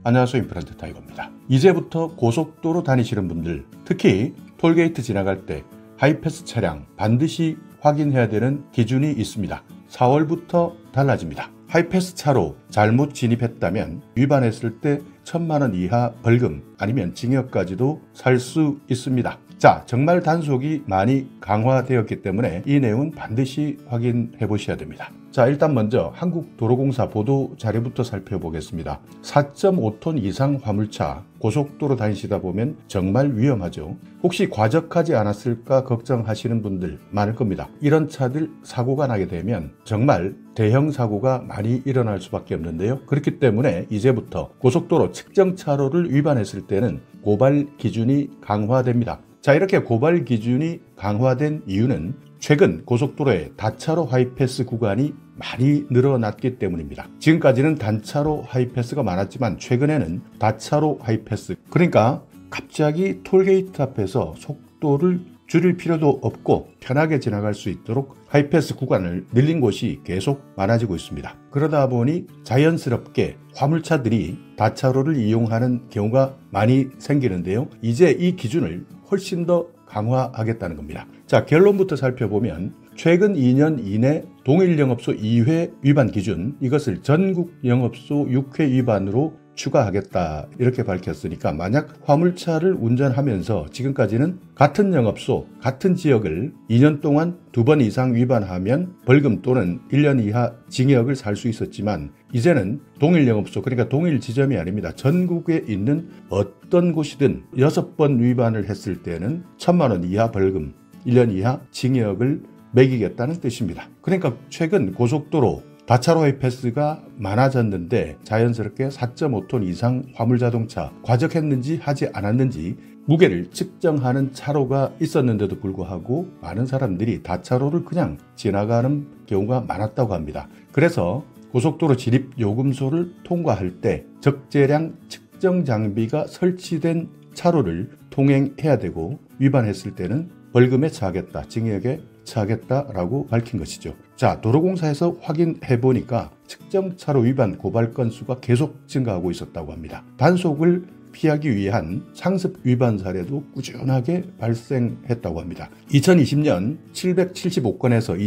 안녕하세요. 임플란트 타이거입니다. 이제부터 고속도로 다니시는 분들, 특히 톨게이트 지나갈 때 하이패스 차량 반드시 확인해야 되는 기준이 있습니다. 4월부터 달라집니다. 하이패스 차로 잘못 진입했다면 위반했을 때 1,000만 원 이하 벌금 아니면 징역까지도 살 수 있습니다. 자, 정말 단속이 많이 강화되었기 때문에 이 내용은 반드시 확인해 보셔야 됩니다. 자, 일단 먼저 한국도로공사 보도 자료부터 살펴보겠습니다. 4.5톤 이상 화물차 고속도로 다니시다 보면 정말 위험하죠. 혹시 과적하지 않았을까 걱정하시는 분들 많을 겁니다. 이런 차들 사고가 나게 되면 정말 대형 사고가 많이 일어날 수밖에 없는데요. 그렇기 때문에 이제부터 고속도로 측정 차로를 위반했을 때는 고발 기준이 강화됩니다. 자, 이렇게 고발 기준이 강화된 이유는 최근 고속도로의 다차로 하이패스 구간이 많이 늘어났기 때문입니다. 지금까지는 단차로 하이패스가 많았지만 최근에는 다차로 하이패스, 그러니까 갑자기 톨게이트 앞에서 속도를 줄일 필요도 없고 편하게 지나갈 수 있도록 하이패스 구간을 늘린 곳이 계속 많아지고 있습니다. 그러다 보니 자연스럽게 화물차들이 다차로를 이용하는 경우가 많이 생기는데요. 이제 이 기준을 훨씬 더 강화하겠다는 겁니다. 자, 결론부터 살펴보면 최근 2년 이내 동일 영업소 2회 위반 기준, 이것을 전국 영업소 6회 위반으로 추가하겠다 이렇게 밝혔으니까, 만약 화물차를 운전하면서 지금까지는 같은 영업소, 같은 지역을 2년 동안 2번 이상 위반하면 벌금 또는 1년 이하 징역을 살 수 있었지만, 이제는 동일 영업소, 그러니까 동일 지점이 아닙니다. 전국에 있는 어떤 곳이든 6번 위반을 했을 때는 1,000만 원 이하 벌금, 1년 이하 징역을 매기겠다는 뜻입니다. 그러니까 최근 고속도로 다차로 하이패스가 많아졌는데 자연스럽게 4.5톤 이상 화물자동차 과적했는지 하지 않았는지 무게를 측정하는 차로가 있었는데도 불구하고 많은 사람들이 다차로를 그냥 지나가는 경우가 많았다고 합니다. 그래서 고속도로 진입요금소를 통과할 때 적재량 측정 장비가 설치된 차로를 통행해야 되고, 위반했을 때는 벌금에 처하겠다, 징역에 처하겠다라고 밝힌 것이죠. 자, 도로공사에서 확인해 보니까 측정차로 위반 고발 건수가 계속 증가하고 있었다고 합니다. 단속을 피하기 위한 상습 위반 사례도 꾸준하게 발생했다고 합니다. 2020년 775건에서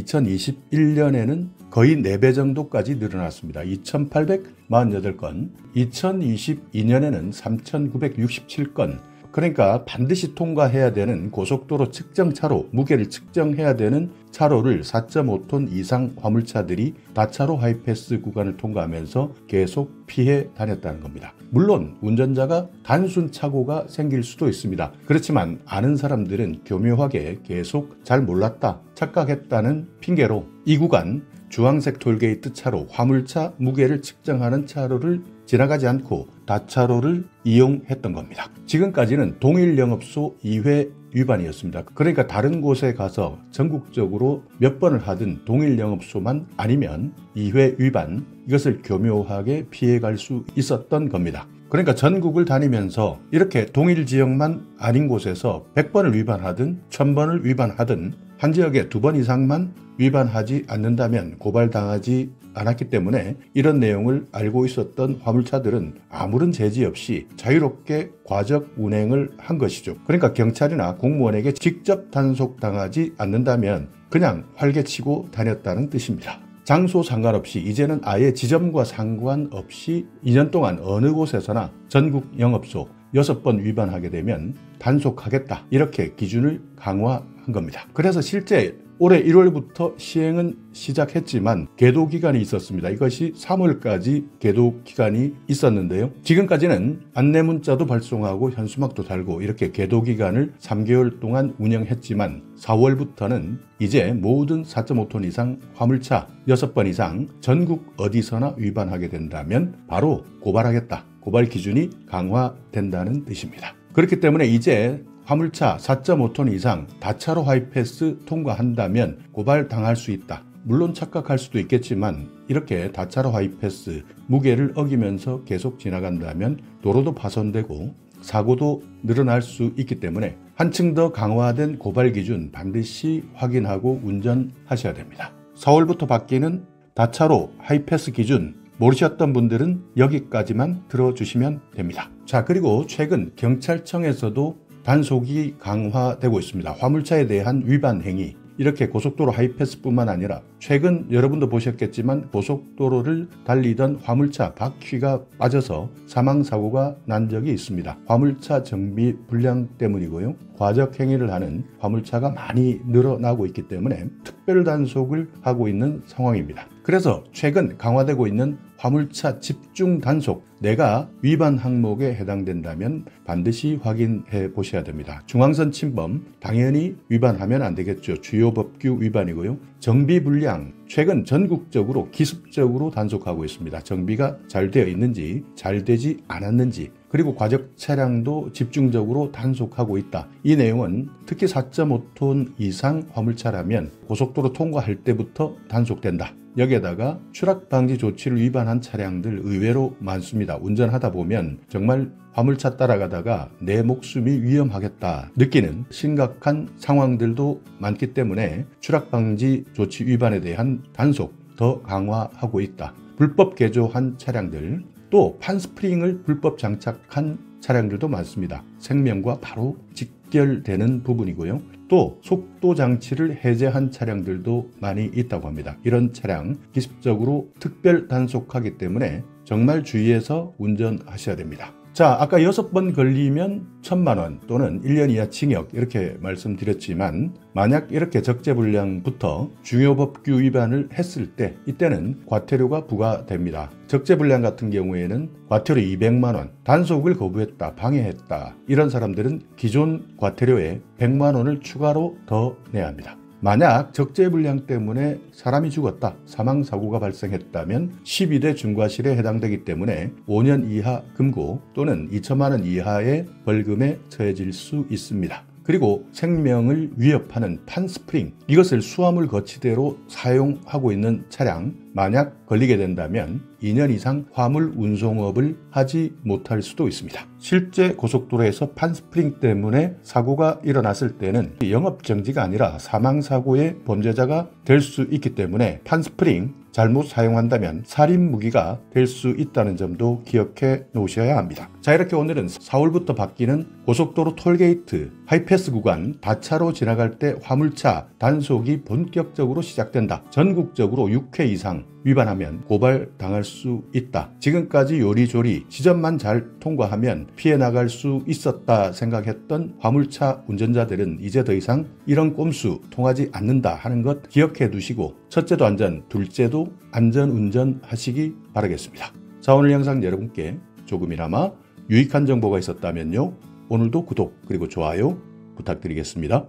2021년에는 거의 4배 정도까지 늘어났습니다. 2,848건, 2022년에는 3,967건, 그러니까 반드시 통과해야 되는 고속도로 측정차로, 무게를 측정해야 되는 차로를 4.5톤 이상 화물차들이 다차로 하이패스 구간을 통과하면서 계속 피해 다녔다는 겁니다. 물론 운전자가 단순 착오가 생길 수도 있습니다. 그렇지만 아는 사람들은 교묘하게 계속 잘 몰랐다, 착각했다는 핑계로 이 구간 주황색 톨게이트 차로, 화물차 무게를 측정하는 차로를 지나가지 않고 다차로를 이용했던 겁니다. 지금까지는 동일 영업소 2회 위반이었습니다. 그러니까 다른 곳에 가서 전국적으로 몇 번을 하든 동일 영업소만 아니면 2회 위반, 이것을 교묘하게 피해갈 수 있었던 겁니다. 그러니까 전국을 다니면서 이렇게 동일 지역만 아닌 곳에서 100번을 위반하든 1000번을 위반하든 한 지역에 2번 이상만 위반하지 않는다면 고발당하지 않았기 때문에 이런 내용을 알고 있었던 화물차들은 아무런 제지 없이 자유롭게 과적 운행을 한 것이죠. 그러니까 경찰이나 공무원에게 직접 단속당하지 않는다면 그냥 활개치고 다녔다는 뜻입니다. 장소 상관없이 이제는 아예 지점과 상관없이 2년 동안 어느 곳에서나 전국 영업소 6번 위반하게 되면 단속하겠다, 이렇게 기준을 강화한 겁니다. 그래서 실제 올해 1월부터 시행은 시작했지만 계도 기간이 있었습니다. 이것이 3월까지 계도 기간이 있었는데요. 지금까지는 안내 문자도 발송하고 현수막도 달고 이렇게 계도 기간을 3개월 동안 운영했지만 4월부터는 이제 모든 4.5톤 이상 화물차 6번 이상 전국 어디서나 위반하게 된다면 바로 고발하겠다, 고발 기준이 강화된다는 뜻입니다. 그렇기 때문에 이제 화물차 4.5톤 이상 다차로 하이패스 통과한다면 고발당할 수 있다. 물론 착각할 수도 있겠지만 이렇게 다차로 하이패스 무게를 어기면서 계속 지나간다면 도로도 파손되고 사고도 늘어날 수 있기 때문에 한층 더 강화된 고발 기준 반드시 확인하고 운전하셔야 됩니다. 4월부터 바뀌는 다차로 하이패스 기준 모르셨던 분들은 여기까지만 들어주시면 됩니다. 자, 그리고 최근 경찰청에서도 단속이 강화되고 있습니다. 화물차에 대한 위반 행위, 이렇게 고속도로 하이패스뿐만 아니라 최근 여러분도 보셨겠지만 고속도로를 달리던 화물차 바퀴가 빠져서 사망사고가 난 적이 있습니다. 화물차 정비 불량 때문이고요. 과적 행위를 하는 화물차가 많이 늘어나고 있기 때문에 특별 단속을 하고 있는 상황입니다. 그래서 최근 강화되고 있는 화물차 집중 단속, 내가 위반 항목에 해당된다면 반드시 확인해 보셔야 됩니다. 중앙선 침범 당연히 위반하면 안 되겠죠. 주요 법규 위반이고요. 정비 불량, 최근 전국적으로 기습적으로 단속하고 있습니다. 정비가 잘 되어 있는지 잘 되지 않았는지, 그리고 과적 차량도 집중적으로 단속하고 있다. 이 내용은 특히 4.5톤 이상 화물차라면 고속도로 통과할 때부터 단속된다. 여기에다가 추락방지 조치를 위반한 차량들 의외로 많습니다. 운전하다 보면 정말 화물차 따라가다가 내 목숨이 위험하겠다 느끼는 심각한 상황들도 많기 때문에 추락방지 조치 위반에 대한 단속 더 강화하고 있다. 불법 개조한 차량들, 또 판스프링을 불법 장착한 차량들도 많습니다. 생명과 바로 직결되는 부분이고요. 또 속도 장치를 해제한 차량들도 많이 있다고 합니다. 이런 차량 기습적으로 특별 단속하기 때문에 정말 주의해서 운전하셔야 됩니다. 자, 아까 6번 걸리면 1,000만 원 또는 1년 이하 징역 이렇게 말씀드렸지만, 만약 이렇게 적재불량부터 중요 법규 위반을 했을 때 이때는 과태료가 부과됩니다. 적재불량 같은 경우에는 과태료 200만 원, 단속을 거부했다, 방해했다, 이런 사람들은 기존 과태료에 100만 원을 추가로 더 내야 합니다. 만약 적재불량 때문에 사람이 죽었다, 사망사고가 발생했다면 12대 중과실에 해당되기 때문에 5년 이하 금고 또는 2천만 원 이하의 벌금에 처해질 수 있습니다. 그리고 생명을 위협하는 판스프링, 이것을 수화물 거치대로 사용하고 있는 차량 만약 걸리게 된다면 2년 이상 화물 운송업을 하지 못할 수도 있습니다. 실제 고속도로에서 판스프링 때문에 사고가 일어났을 때는 영업정지가 아니라 사망사고의 범죄자가 될 수 있기 때문에 판스프링 잘못 사용한다면 살인무기가 될 수 있다는 점도 기억해 놓으셔야 합니다. 자, 이렇게 오늘은 4월부터 바뀌는 고속도로 톨게이트 하이패스 구간 다차로 지나갈 때 화물차 단속이 본격적으로 시작된다. 전국적으로 6회 이상 위반하면 고발당할 수 있다. 지금까지 요리조리 지점만 잘 통과하면 피해 나갈 수 있었다 생각했던 화물차 운전자들은 이제 더 이상 이런 꼼수 통하지 않는다 하는 것 기억해 두시고, 첫째도 안전, 둘째도 안전 운전하시기 바라겠습니다. 자, 오늘 영상 여러분께 조금이나마 유익한 정보가 있었다면요, 오늘도 구독 그리고 좋아요 부탁드리겠습니다.